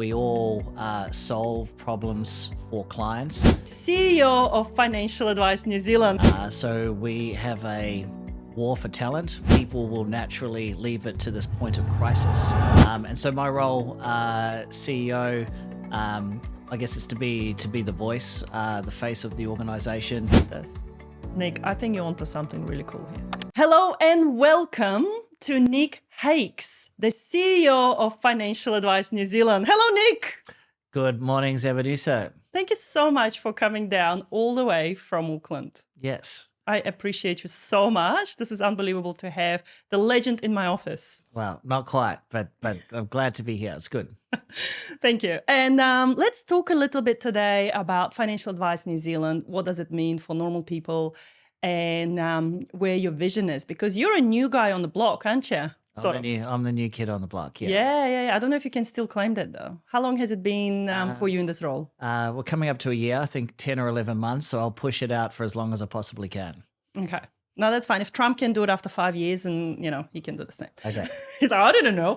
We all solve problems for clients. CEO of Financial Advice New Zealand. So we have a war for talent. People will naturally leave it to this point of crisis. And so my role, CEO, I guess is to be the voice, the face of the organization. This. Nick, I think you're onto something really cool here. Hello and welcome to Nick Hakes, the CEO of Financial Advice New Zealand. Hello, Nick. Good morning, Zebaduso. Thank you so much for coming down all the way from Auckland. Yes. I appreciate you so much. This is unbelievable to have the legend in my office. Well, not quite, but I'm glad to be here. It's good. Thank you. And let's talk a little bit today about Financial Advice New Zealand. What does it mean for normal people and where your vision is? Because you're a new guy on the block, aren't you? I'm the new kid on the block, Yeah. I don't know if you can still claim that, though. How long has it been for you in this role? We're coming up to a year, I think 10 or 11 months, so I'll push it out for as long as I possibly can. Okay. No, that's fine. If Trump can do it after 5 years, and he can do the same. Okay. He's like, I didn't know.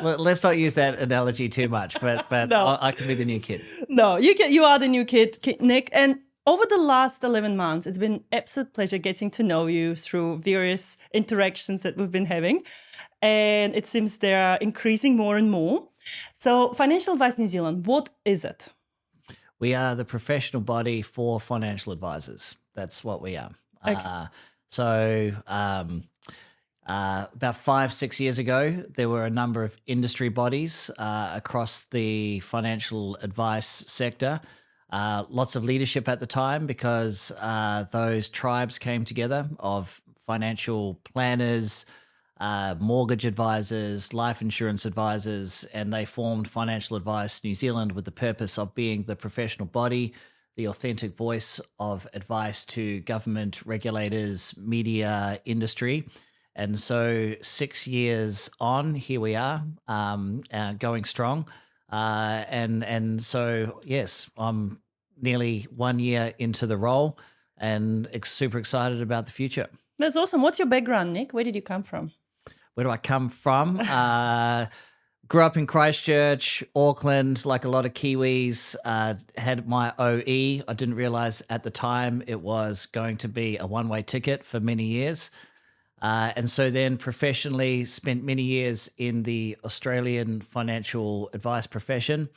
Well, let's not use that analogy too much, but No. I can be the new kid. No, you are the new kid, Nick. And over the last 11 months, it's been absolute pleasure getting to know you through various interactions that we've been having. And it seems they are increasing more and more. So Financial Advice New Zealand, what is it? We are the professional body for financial advisors. That's what we are. Okay. About 5-6 years ago, there were a number of industry bodies across the financial advice sector. Lots of leadership at the time because those tribes came together of financial planners, mortgage advisors, life insurance advisors, and they formed Financial Advice New Zealand with the purpose of being the professional body, the authentic voice of advice to government, regulators, media, industry. And so 6 years on, here we are, going strong. And so, yes, I'm nearly 1 year into the role and super excited about the future. That's awesome. What's your background, Nick? Where did you come from? Where do I come from? Grew up in Christchurch, Auckland, like a lot of Kiwis. Had my OE. I didn't realize at the time it was going to be a one-way ticket for many years. And so then professionally spent many years in the Australian financial advice profession.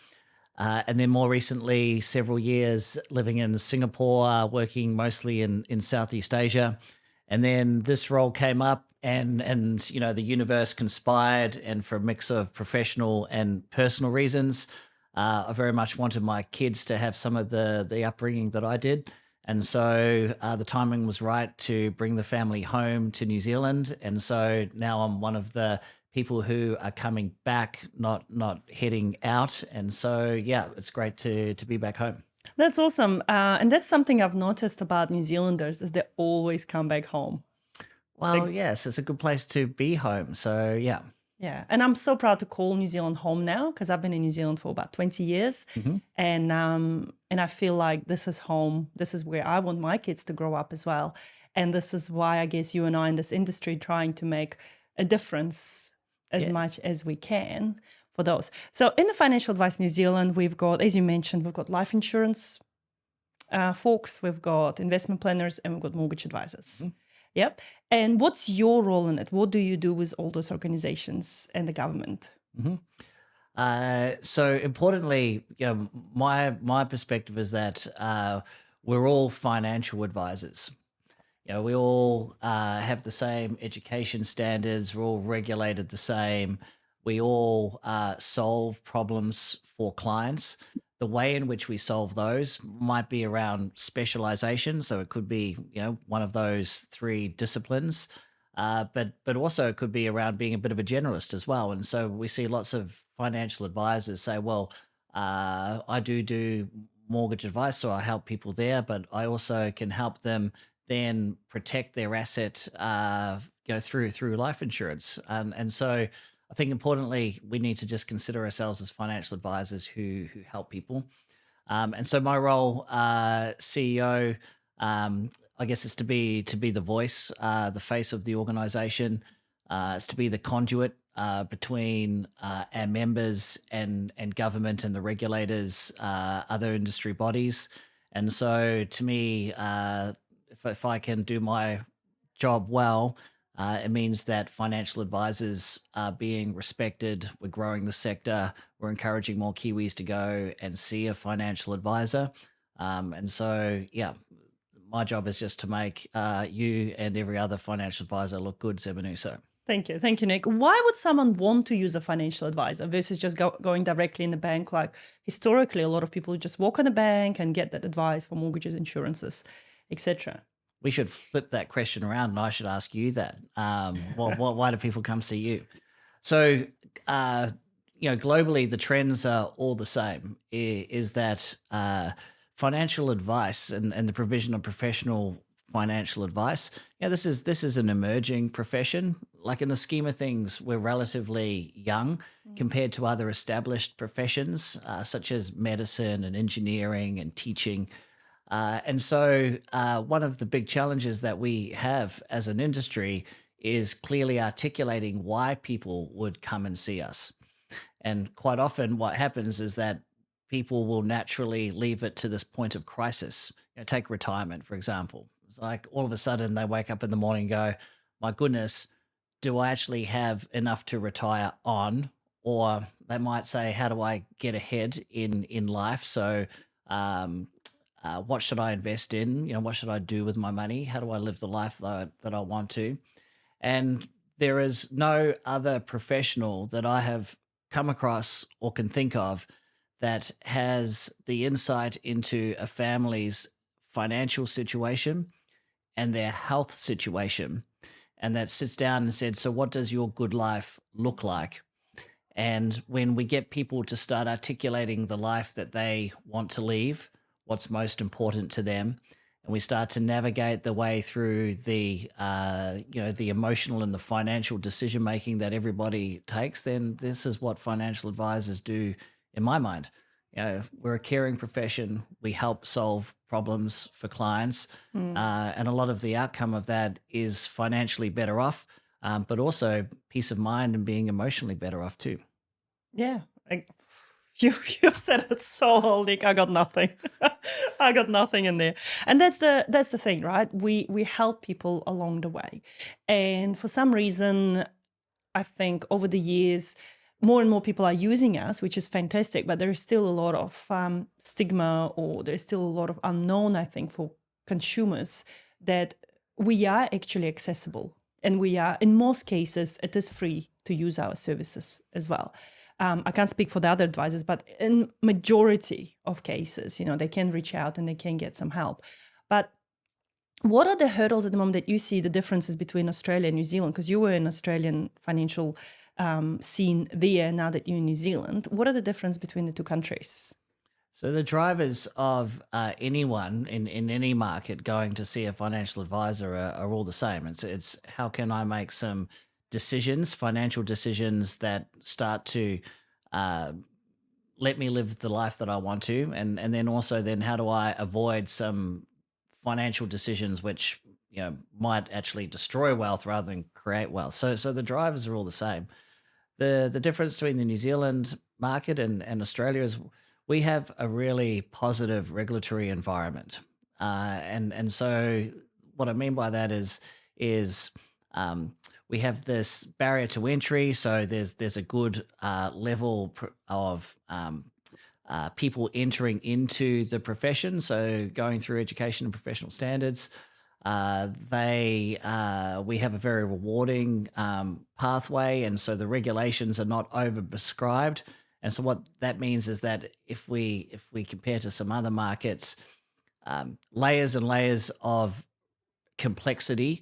And then more recently, several years living in Singapore, working mostly in Southeast Asia. And then this role came up and the universe conspired, and for a mix of professional and personal reasons, I very much wanted my kids to have some of the upbringing that I did. And so the timing was right to bring the family home to New Zealand. And so now I'm one of the people who are coming back, not heading out. And so, yeah, it's great to be back home. That's awesome. And that's something I've noticed about New Zealanders is they always come back home. Well, yes, it's a good place to be home. So, yeah. Yeah. And I'm so proud to call New Zealand home now because I've been in New Zealand for about 20 years. Mm-hmm. And I feel like this is home. This is where I want my kids to grow up as well. And this is why I guess you and I in this industry trying to make a difference as much as we can for those. So in the Financial Advice New Zealand, we've got, as you mentioned, we've got life insurance folks, we've got investment planners, and we've got mortgage advisors. Mm-hmm. Yep. And what's your role in it? What do you do with all those organizations and the government? Mm-hmm. So importantly, my perspective is that we're all financial advisors. We all have the same education standards. We're all regulated the same. We all solve problems for clients. The way in which we solve those might be around specialization. So it could be, one of those three disciplines, but also it could be around being a bit of a generalist as well. And so we see lots of financial advisors say, well, I do mortgage advice, so I help people there, but I also can help them then protect their asset, through life insurance. And so I think importantly, we need to just consider ourselves as financial advisors who help people. And so my role, CEO, I guess, is to be the voice, the face of the organization. Is to be the conduit between our members and government and the regulators, other industry bodies. And so, to me, if I can do my job well, it means that financial advisors are being respected. We're growing the sector. We're encouraging more Kiwis to go and see a financial advisor. And so, yeah, my job is just to make you and every other financial advisor look good, Zebanuso. Thank you. Thank you, Nick. Why would someone want to use a financial advisor versus just going directly in the bank? Like historically, a lot of people just walk in a bank and get that advice for mortgages, insurances, etc. We should flip that question around, and I should ask you that. Why do people come see you? So, uh, globally, the trends are all the same. Is that financial advice and the provision of professional financial advice? Yeah, this is an emerging profession. Like in the scheme of things, we're relatively young compared to other established professions, such as medicine and engineering and teaching. One of the big challenges that we have as an industry is clearly articulating why people would come and see us. And quite often, what happens is that people will naturally leave it to this point of crisis. Take retirement, for example. It's like all of a sudden they wake up in the morning and go, my goodness, do I actually have enough to retire on? Or they might say, how do I get ahead in life? So, um, what should I invest in? What should I do with my money? How do I live the life that I want to? And there is no other professional that I have come across or can think of that has the insight into a family's financial situation and their health situation, and that sits down and said, so what does your good life look like? And when we get people to start articulating the life that they want to leave, what's most important to them, and we start to navigate the way through the emotional and the financial decision making that everybody takes, then this is what financial advisors do in my mind. We're a caring profession. We help solve problems for clients, Mm. and a lot of the outcome of that is financially better off, but also peace of mind and being emotionally better off too. Yeah, I, you've said it so well, Nick. I got nothing. I got nothing in there, and that's the thing, right? We help people along the way, and for some reason, I think over the years, more and more people are using us, which is fantastic. But there is still a lot of stigma, or there's still a lot of unknown, I think, for consumers that we are actually accessible, and we are, in most cases, it is free to use our services as well. I can't speak for the other advisors, but in majority of cases, they can reach out and they can get some help. But what are the hurdles at the moment that you see the differences between Australia and New Zealand? Because you were in Australian financial scene there. Now that you're in New Zealand, what are the difference between the two countries? So the drivers of anyone in any market going to see a financial advisor are all the same. It's how can I make some decisions, financial decisions that start to uh, let me live the life that I want to, and then also then how do I avoid some financial decisions which might actually destroy wealth rather than create wealth. So the drivers are all the same. The difference between the New Zealand market and Australia is we have a really positive regulatory environment, and so what I mean by that is we have this barrier to entry. So there's a good level of people entering into the profession. So going through education and professional standards, they we have a very rewarding pathway, and so the regulations are not overprescribed. And so what that means is that if we compare to some other markets, layers and layers of complexity,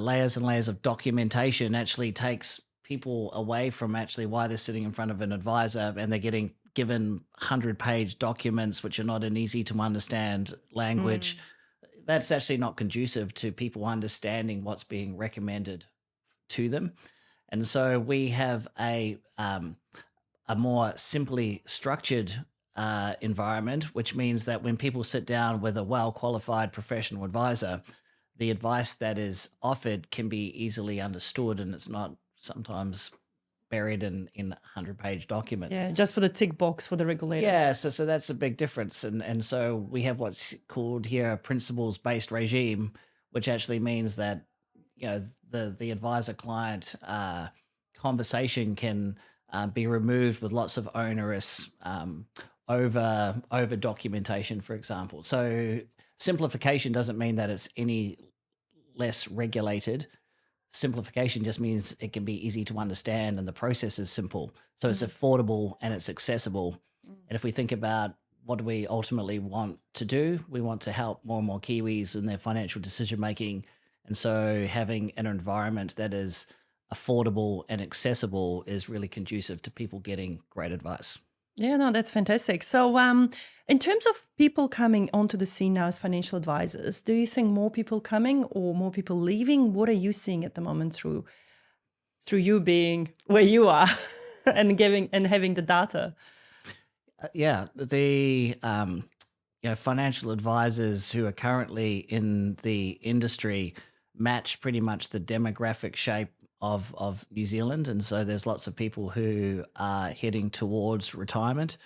layers and layers of documentation actually takes people away from actually why they're sitting in front of an advisor and they're getting given 100-page documents which are not in easy to understand language. Mm. That's actually not conducive to people understanding what's being recommended to them. And so we have a more simply structured environment, which means that when people sit down with a well qualified professional advisor, the advice that is offered can be easily understood, and it's not sometimes buried in 100-page documents. Yeah, just for the tick box for the Yeah, regulators. so that's a big difference, and so we have what's called here a principles-based regime, which actually means that the advisor client conversation can be removed with lots of onerous over documentation, for example. So simplification doesn't mean that it's any less regulated. Simplification just means it can be easy to understand and the process is simple. So it's Mm, affordable and it's accessible. mm. And if we think about what do we ultimately want to do, we want to help more and more Kiwis in their financial decision making. And so having an environment that is affordable and accessible is really conducive to people getting great advice. Yeah, no, that's fantastic. So, in terms of people coming onto the scene now as financial advisors, do you think more people coming or more people leaving? What are you seeing at the moment through you being where you are and giving and having the data? Yeah, the financial advisors who are currently in the industry match pretty much the demographic shape of New Zealand, and so there's lots of people who are heading towards retirement,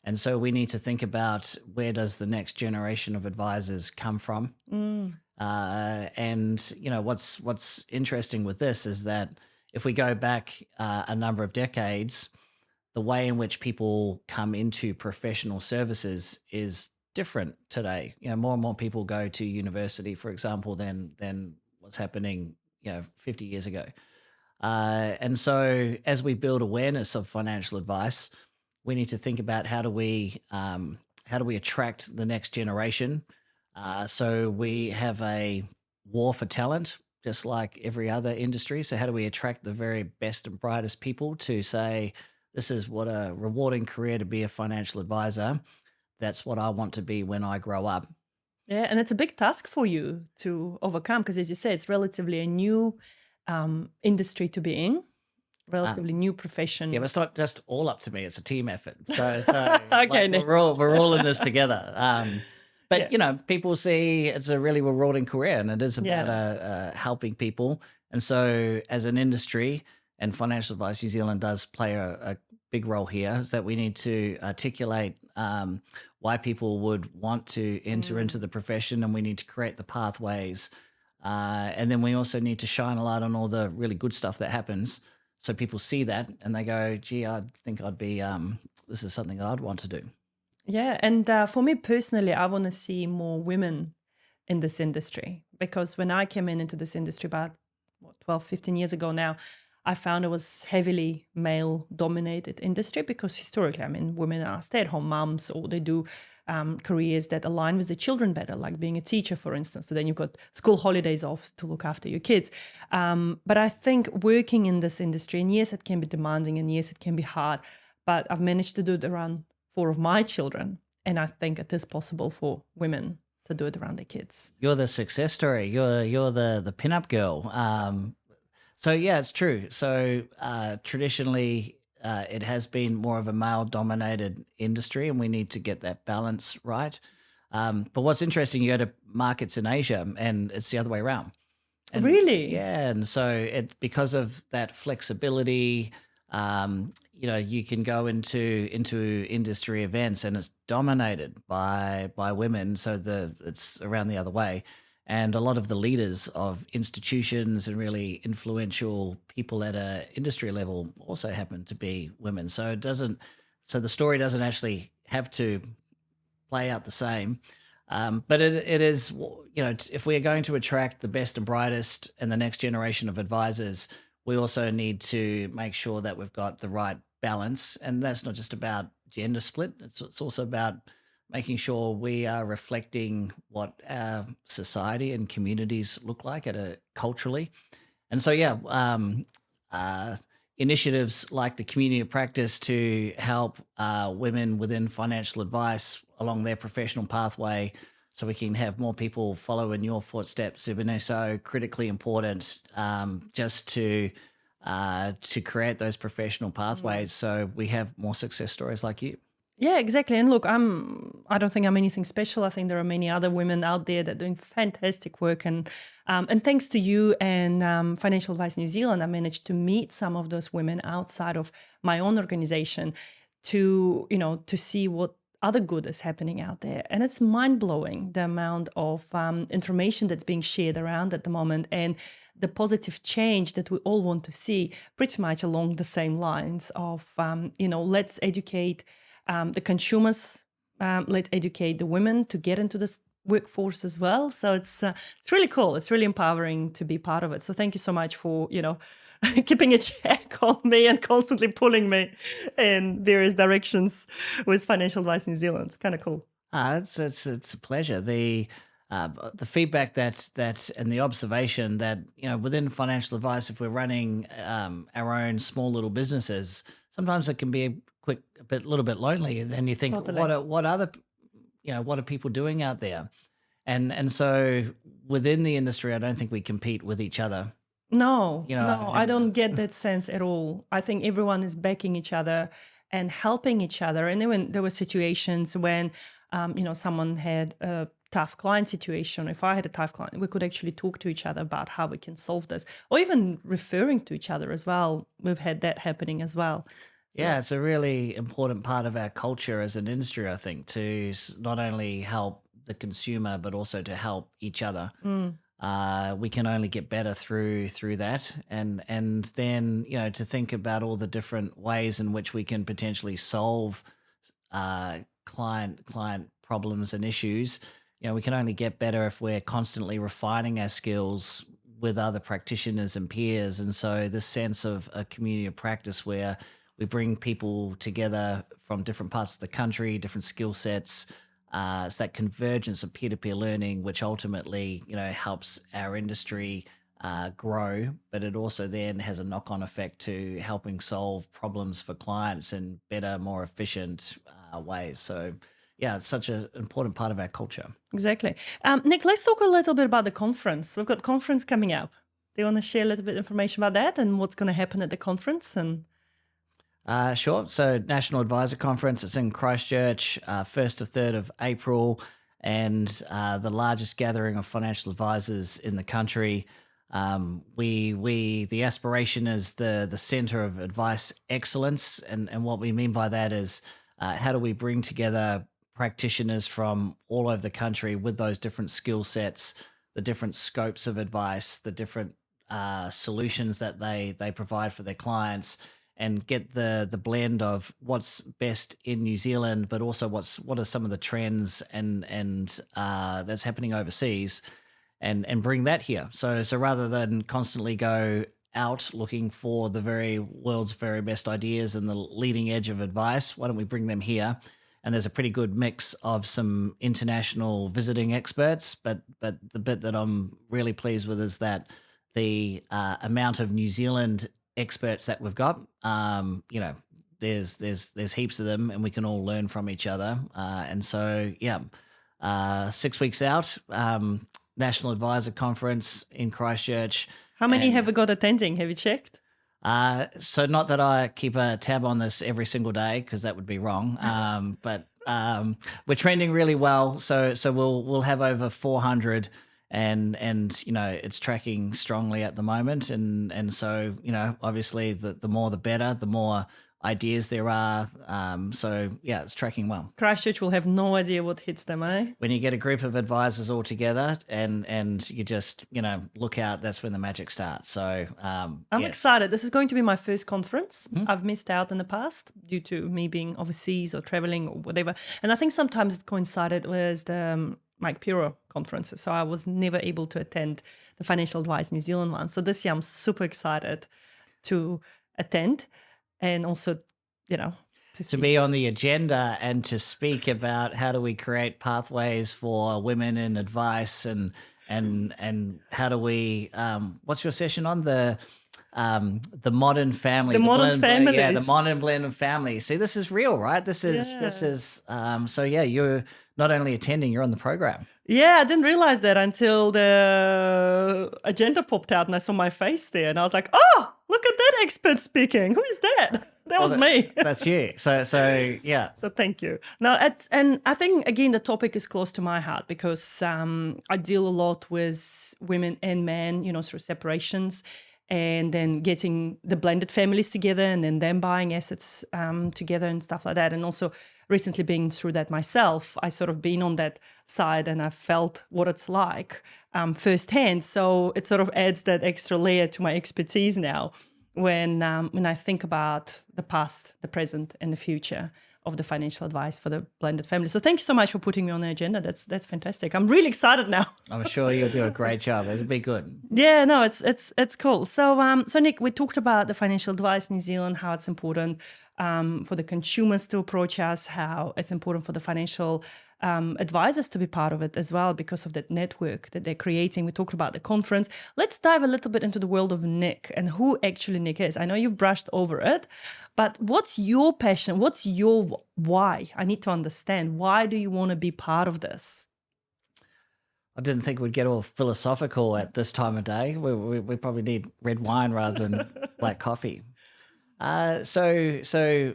and so we need to think about where does the next generation of advisors come from. Mm, And what's interesting with this is that if we go back a number of decades, the way in which people come into professional services is different today. More and more people go to university, for example, than what's happening, 50 years ago. And so, as we build awareness of financial advice, we need to think about how do we attract the next generation. So we have a war for talent, just like every other industry. So how do we attract the very best and brightest people to say, this is what a rewarding career to be a financial advisor. That's what I want to be when I grow up. yeah, and it's a big task for you to overcome because, as you say, it's relatively a new industry to be in, Um, relatively new Yeah, but profession. it's not just all up to me. It's a team effort. So Okay, like Nick. we're all in this together. Yeah, But people see it's a really rewarding career, and it is about yeah. helping people. And so, as an industry, and Financial Advice New Zealand does play a big role here, is that we need to articulate why people would want to enter Mm. into the profession, and we need to create the pathways. And then we also need to shine a light on all the really good stuff that happens so people see that and they go, gee, I think I'd be, this is something I'd want to do. Yeah, and for me personally, I want to see more women in this industry because when I came into this industry about 12, 15 years ago now, I found it was heavily male dominated industry because historically, I mean, women are stay at home moms or they do careers that align with the children better, like being a teacher, for instance. So then you've got school holidays off to look after your kids. But I think working in this industry, and yes, it can be demanding and yes, it can be hard, but I've managed to do it around four of my children. And I think it is possible for women to do it around their kids. You're the success story. You're the pinup girl. So yeah, it's true. So traditionally, it has been more of a male dominated industry, and we need to get that balance right. But what's interesting, you go to markets in Asia, and it's the other way around. And Really? yeah, and so it because of that flexibility, you can go into industry events and it's dominated by women. So it's around the other way. And a lot of the leaders of institutions and really influential people at a industry level also happen to be women. So the story doesn't actually have to play out the same. But it is, if we are going to attract the best and brightest and the next generation of advisors, we also need to make sure that we've got the right balance. And that's not just about gender split, it's also about making sure we are reflecting what our society and communities look like culturally. And so, yeah, uh, initiatives like the community of practice to help women within financial advice along their professional pathway so we can have more people follow in your footsteps have been so critically important just to create those professional Mm. pathways so we have more success stories like you. Yeah, exactly. And look, I don't think I'm anything special. I think there are many other women out there that are doing fantastic work. And thanks to you and Financial Advice New Zealand, I managed to meet some of those women outside of my own organization to, to see what other good is happening out there. And it's mind blowing the amount of information that's being shared around at the moment and the positive change that we all want to see, pretty much along the same lines of, let's educate the consumers, let's educate the women to get into this workforce as well. So it's really cool. It's really empowering to be part of it. So thank you so much for keeping a check on me and constantly pulling me in various directions with Financial Advice New Zealand. It's kind of cool. It's a pleasure. The feedback that and the observation that within financial advice, if we're running our own small little businesses, sometimes it can be a little bit lonely, and then you think, Totally. what are people doing out there? And so within the industry, I don't think we compete with each other. No, You know, no, I and don't get that sense at all. I think everyone is backing each other and helping each other. And then when there were situations when, someone had a tough client situation, if I had a tough client, we could actually talk to each other about how we can solve this, or even referring to each other as well. We've had that happening as well. So, Yeah, it's a really important part of our culture as an industry, I think, to not only help the consumer but also to help each other. mm, We can only get better through that, and then to think about all the different ways in which we can potentially solve client problems and issues. We can only get better if we're constantly refining our skills with other practitioners and peers. And so this sense of a community of practice where we bring people together from different parts of the country, different skill sets. It's that convergence of peer-to-peer learning, which ultimately, helps our industry grow, but it also then has a knock-on effect to helping solve problems for clients in better, more efficient ways. So, yeah, it's such an important part of our culture. exactly. Nick, let's talk a little bit about the conference. We've got conference coming up. Do you want to share a little bit of information about that and what's going to happen at the conference? And Sure. So, National Advisor Conference, it's in Christchurch, 1st to 3rd of April, and the largest gathering of financial advisors in the country. The aspiration is the center of advice excellence. And what we mean by that is how do we bring together practitioners from all over the country with those different skill sets, the different scopes of advice, the different solutions that they provide for their clients, and get the blend of what's best in New Zealand, but also what are some of the trends and that's happening overseas, and bring that here. So rather than constantly go out looking for the very world's very best ideas and the leading edge of advice, why don't we bring them here? And there's a pretty good mix of some international visiting experts, but the bit that I'm really pleased with is that the amount of New Zealand experts that we've got, there's heaps of them, and we can all learn from each other. And so, yeah, 6 weeks out, National Advisor Conference in Christchurch. how many And have we got attending? Have you checked? so not that I keep a tab on this every single day because that would be wrong. But we're trending really well. So we'll have over 400, and it's tracking strongly at the moment. And so obviously the more the better, the more ideas there are. So yeah, it's tracking well. Christchurch will have no idea what hits them, eh? When you get a group of advisors all together and you just look out, that's when the magic starts. So I'm yes. excited. This is going to be my first conference. I've missed out in the past due to me being overseas or traveling or whatever. And I think sometimes it coincided with the Mike Puro conferences. So I was never able to attend the Financial Advice New Zealand one. So this year I'm super excited to attend and also, to to see. be on the agenda and to speak about how do we create pathways for women in advice, and how do we what's your session on the modern family, The modern yeah, the families. modern blend of family. See, this is real, right? This Yeah. is so yeah, you're not only attending, you're on the program. Yeah, I didn't realize that until the agenda popped out and I saw my face there and I was like, oh, look at that expert speaking. Who is that? That Well, was me. that's you. So yeah. So thank you. Now, and I think again the topic is close to my heart because I deal a lot with women and men, through separations, and then getting the blended families together, and then them buying assets together and stuff like that. And also recently being through that myself, I sort of been on that side, and I felt what it's like firsthand. So it sort of adds that extra layer to my expertise now when I think about the past, the present, and the future of the financial advice for the blended family. So thank you so much for putting me on the agenda. That's fantastic. I'm really excited now. I'm sure you'll do a great job. It'll be good. Yeah, no, it's cool. So Nick, we talked about the financial advice in New Zealand, how it's important for the consumers to approach us, how it's important for the financial advisors to be part of it as well because of that network that they're creating. We talked about the conference. Let's dive a little bit into the world of Nick and who actually Nick is. I know you've brushed over it, but what's your passion? What's your why? I need to understand. Why do you want to be part of this? I didn't think we'd get all philosophical at this time of day. We probably need red wine rather than black coffee. So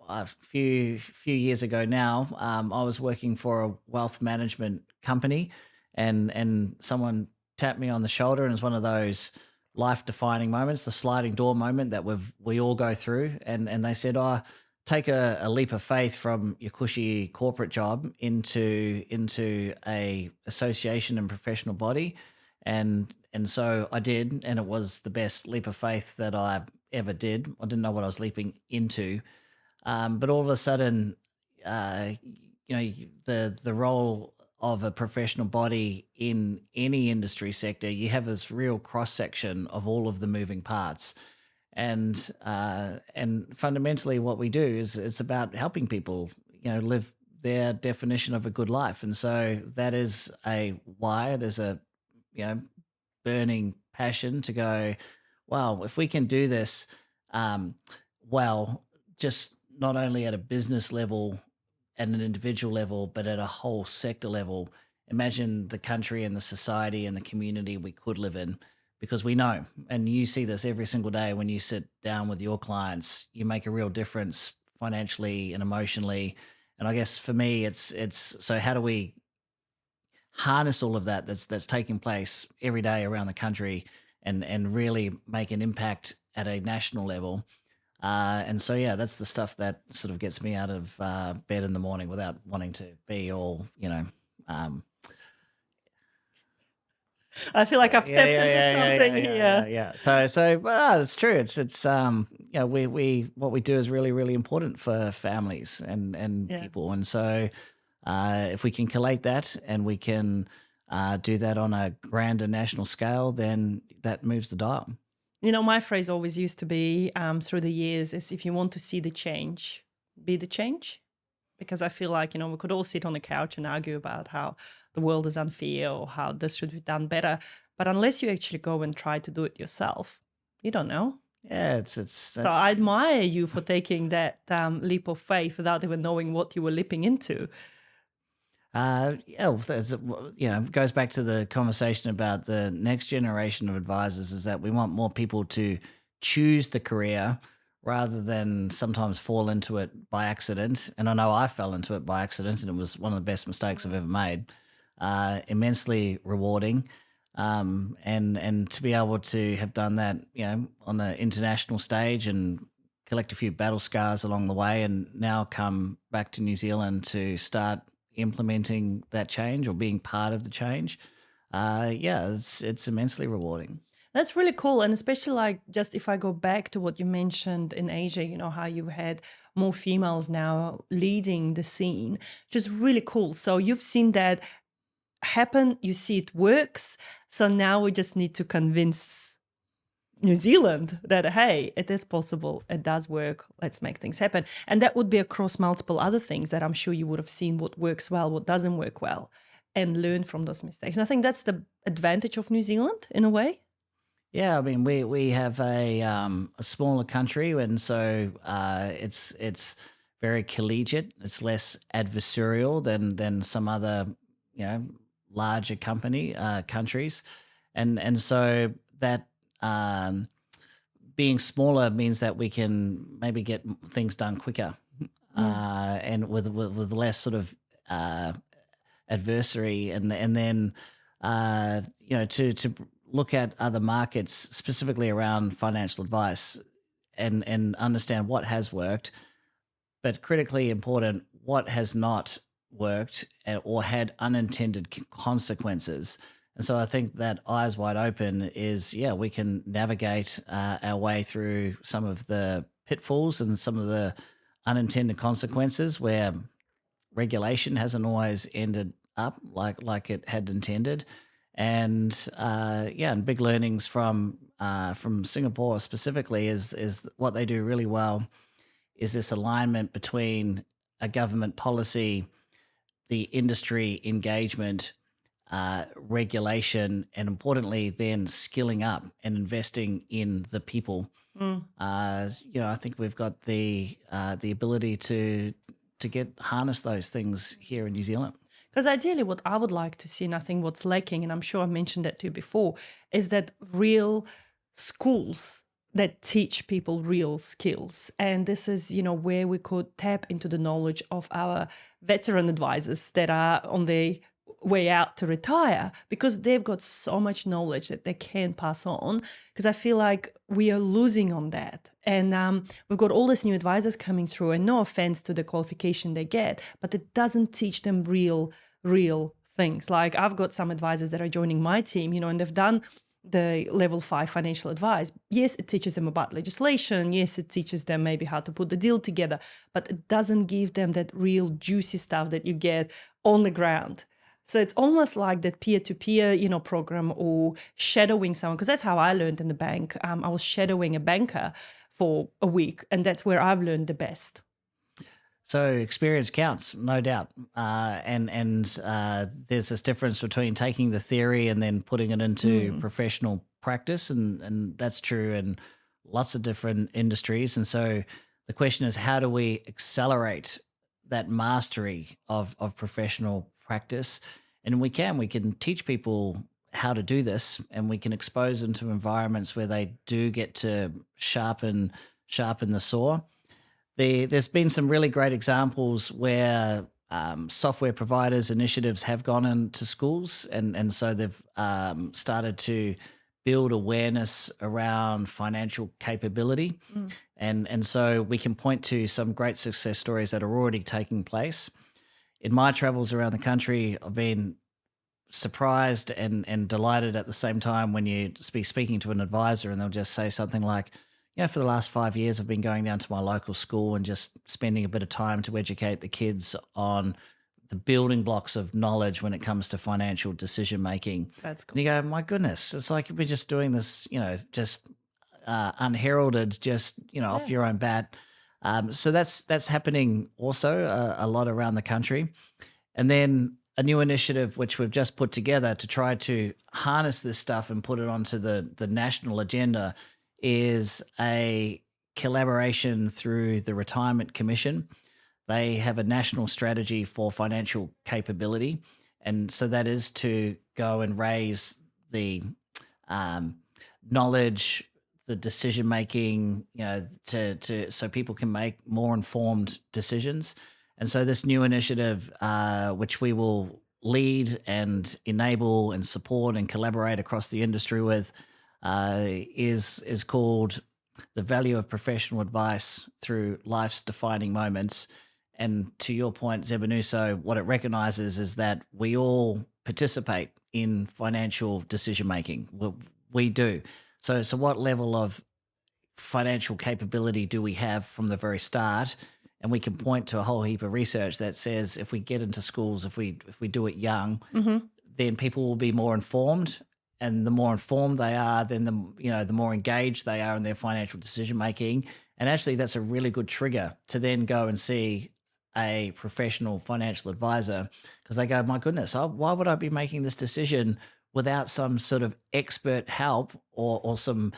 a few years ago now, I was working for a wealth management company, and someone tapped me on the shoulder, and it was one of those life defining moments, the sliding door moment that we all go through, and they said, "Oh, take a leap of faith from your cushy corporate job into a association and professional body," and so I did, and it was the best leap of faith that I ever did. I didn't know what I was leaping into, but all of a sudden, the role of a professional body in any industry sector, you have this real cross section of all of the moving parts, and fundamentally, what we do is it's about helping people, live their definition of a good life, and so that is a why. It is a you know burning passion to go, wow, if we can do this, um, well, just not only at a business level, at an individual level, but at a whole sector level, imagine the country and the society and the community we could live in. Because we know, and you see this every single day when you sit down with your clients, you make a real difference financially and emotionally. And I guess for me, it's so how do we harness all of that that's taking place every day around the country and really make an impact at a national level. And so yeah, that's the stuff that sort of gets me out of bed in the morning without wanting to be all um, I feel like I've yeah, tapped yeah, into yeah, yeah, something yeah, yeah, yeah, here. yeah. It's true. We what we do is really really important for families and Yeah. people, and so if we can collate that and we can do that on a grander national scale, then that moves the dial. My phrase always used to be through the years is if you want to see the change, be the change. Because I feel like, we could all sit on the couch and argue about how the world is unfair or how this should be done better. But unless you actually go and try to do it yourself, you don't know. Yeah, it's So I that's admire you for taking that leap of faith without even knowing what you were leaping into. yeah, well, it goes back to the conversation about the next generation of advisors is that we want more people to choose the career rather than sometimes fall into it by accident. And I know I fell into it by accident, and it was one of the best mistakes I've ever made. Immensely rewarding, and to be able to have done that, on the international stage and collect a few battle scars along the way, and now come back to New Zealand to start implementing that change or being part of the change. Yeah, it's immensely rewarding. That's really cool. And especially like just if I go back to what you mentioned in Asia, how you had more females now leading the scene, which is really cool. So you've seen that happen, you see it works. So now we just need to convince New Zealand that, hey, it is possible, it does work, let's make things happen. And that would be across multiple other things that I'm sure you would have seen what works well, what doesn't work well, and learn from those mistakes. And I think that's the advantage of New Zealand in a way. Yeah, I mean we have a smaller country, and so it's very collegiate. It's less adversarial than some other you know larger countries, and so that being smaller means that we can maybe get things done quicker, Mm. and with less sort of uh, adversary, and then to look at other markets specifically around financial advice, and understand what has worked, but critically important, what has not worked, or had unintended consequences. And so I think that eyes wide open is, yeah, we can navigate our way through some of the pitfalls and some of the unintended consequences where regulation hasn't always ended up like it had intended. And yeah, and big learnings from Singapore specifically is what they do really well is this alignment between a government policy, the industry engagement, regulation, and importantly, then skilling up and investing in the people. Mm. I think we've got the ability to get harness those things here in New Zealand. Because ideally, what I would like to see, and I think what's lacking, and I'm sure I mentioned that to you before, is that real schools that teach people real skills. And this is, where we could tap into the knowledge of our veteran advisors that are on their way out to retire, because they've got so much knowledge that they can pass on. Because I feel like we are losing on that. And we've got all these new advisors coming through, and no offense to the qualification they get, but it doesn't teach them real things. Like I've got some advisors that are joining my team, and they've done the level 5 financial advice. Yes, it teaches them about legislation. Yes, it teaches them maybe how to put the deal together, but it doesn't give them that real juicy stuff that you get on the ground. So it's almost like that peer-to-peer, program, or shadowing someone, because that's how I learned in the bank. I was shadowing a banker for a week, and that's where I've learned the best. So experience counts, no doubt, and there's this difference between taking the theory and then putting it into Mm. professional practice, and that's true in lots of different industries. And so the question is, how do we accelerate that mastery of professional practice? And we can teach people how to do this, and we can expose them to environments where they do get to sharpen the saw. There's been some really great examples where software providers initiatives have gone into schools, and so they've started to build awareness around financial capability, Mm. and so we can point to some great success stories that are already taking place. In my travels around the country, I've been surprised and delighted at the same time when you be speaking to an advisor and they'll just say something like, for the last 5 years, I've been going down to my local school and just spending a bit of time to educate the kids on the building blocks of knowledge when it comes to financial decision making. That's And cool. you go, my goodness, it's like you've been just doing this, just unheralded, just off Yeah. your own bat. So that's happening also a lot around the country. And then a new initiative which we've just put together to try to harness this stuff and put it onto the national agenda is a collaboration through the Retirement Commission. They have a national strategy for financial capability. And so that is to go and raise the um, knowledge, the decision making, to so people can make more informed decisions. And so this new initiative, which we will lead and enable and support and collaborate across the industry with, is called the value of professional advice through life's defining moments. And to your point, Zebanuso, what it recognizes is that we all participate in financial decision making. We do. So what level of financial capability do we have from the very start? And we can point to a whole heap of research that says if we get into schools, if we do it young, Hmm. then people will be more informed, and the more informed they are, then the more engaged they are in their financial decision making. And actually that's a really good trigger to then go and see a professional financial advisor, because they go, my goodness, why would I be making this decision without some sort of expert help, or some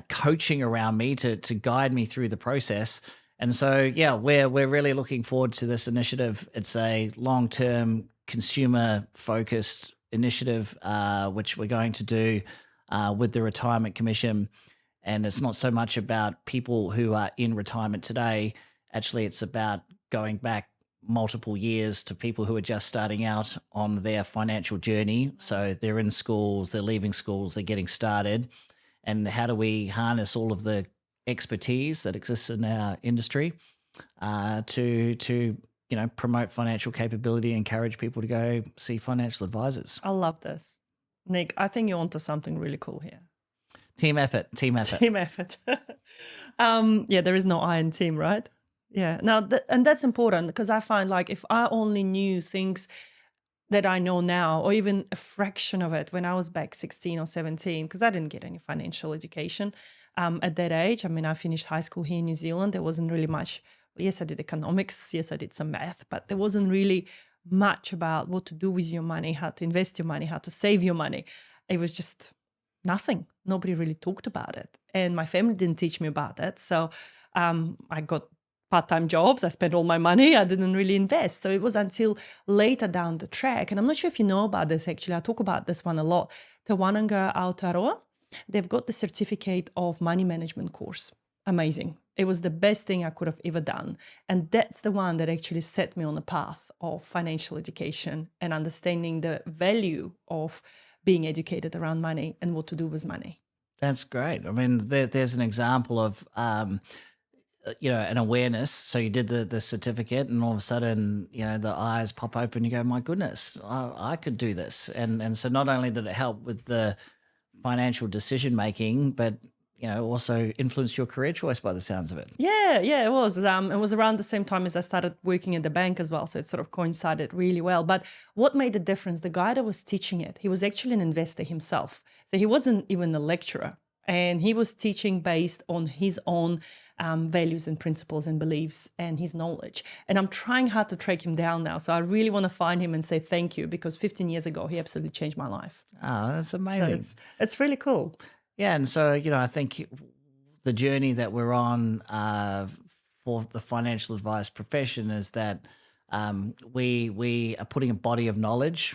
coaching around me to guide me through the process? And so, yeah, we're really looking forward to this initiative. It's a long term consumer focused initiative, which we're going to do with the Retirement Commission. And it's not so much about people who are in retirement today. Actually, it's about going back multiple years to people who are just starting out on their financial journey. So they're in schools, they're leaving schools, they're getting started. And how do we harness all of the expertise that exists in our industry to promote financial capability, encourage people to go see financial advisors. I love this. Nick, I think you're onto something really cool here. Team effort, team effort. Team effort. Yeah, there is no I in team, right? Yeah. Now, and that's important, because I find like if I only knew things that I know now, or even a fraction of it when I was back 16 or 17, because I didn't get any financial education at that age. I mean, I finished high school here in New Zealand. There wasn't really much. Yes, I did economics. Yes, I did some math, but there wasn't really much about what to do with your money, how to invest your money, how to save your money. It was just nothing. Nobody really talked about it. And my family didn't teach me about that. So I got part-time jobs. I spent all my money. I didn't really invest. So it was until later down the track. And I'm not sure if you know about this, actually. I talk about this one a lot. Te Wananga Aotearoa, they've got the certificate of money management course. Amazing. It was the best thing I could have ever done. And that's the one that actually set me on the path of financial education and understanding the value of being educated around money and what to do with money. That's great. I mean, there's an example of an awareness. So you did the certificate, and all of a sudden, the eyes pop open. You go, my goodness, I could do this. And so not only did it help with the financial decision making, but also influenced your career choice by the sounds of it. Yeah, it was. It was around the same time as I started working at the bank as well. So it sort of coincided really well. But what made the difference, the guy that was teaching it, he was actually an investor himself. So he wasn't even a lecturer. And he was teaching based on his own values and principles and beliefs and his knowledge. And I'm trying hard to track him down now. So I really want to find him and say thank you, because 15 years ago, he absolutely changed my life. Oh, that's amazing. So it's really cool. Yeah, and so I think the journey that we're on for the financial advice profession is that we are putting a body of knowledge.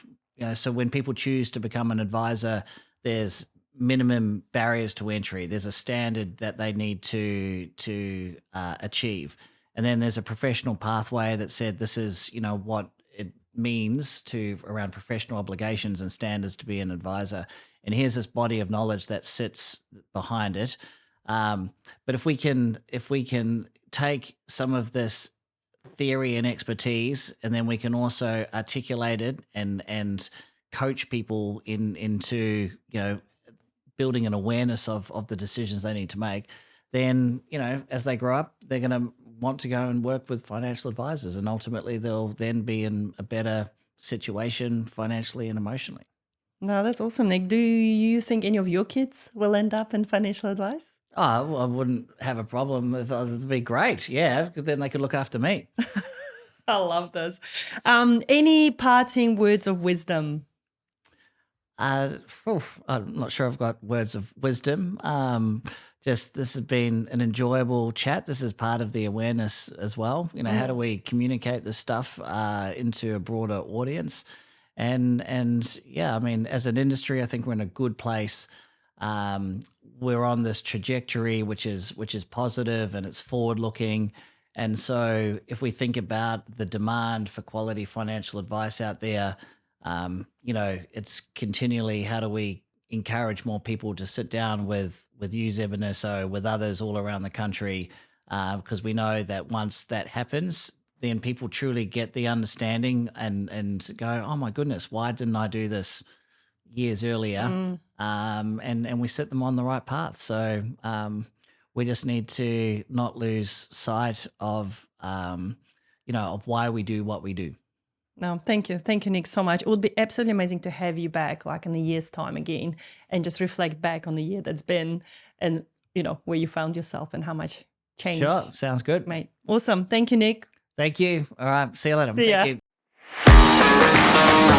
So when people choose to become an advisor, there's minimum barriers to entry. There's a standard that they need to achieve, and then there's a professional pathway that said this is what it means to around professional obligations and standards to be an advisor. And here's this body of knowledge that sits behind it. But if we can take some of this theory and expertise, and then we can also articulate it and coach people into building an awareness of the decisions they need to make, then as they grow up, they're going to want to go and work with financial advisors, and ultimately they'll then be in a better situation financially and emotionally. No, that's awesome, Nick. Do you think any of your kids will end up in financial advice? Oh, well, I wouldn't have a problem if others. It'd be great. Yeah, because then they could look after me. I love this. Any parting words of wisdom? I'm not sure I've got words of wisdom. Just this has been an enjoyable chat. This is part of the awareness as well. How do we communicate this stuff into a broader audience? And yeah, I mean, as an industry, I think we're in a good place. We're on this trajectory, which is positive and it's forward looking. And so if we think about the demand for quality financial advice out there, it's continually how do we encourage more people to sit down with you, Zeb and Urso, with others all around the country, because we know that once that happens, then people truly get the understanding and go, oh my goodness, why didn't I do this years earlier? And we set them on the right path. So we just need to not lose sight of, of why we do what we do. No, thank you. Thank you, Nick, so much. It would be absolutely amazing to have you back like in a year's time again and just reflect back on the year that's been and, where you found yourself and how much change. Sure. Sounds good. Mate. Awesome. Thank you, Nick. Thank you. All right. See you later. See ya. Thank you.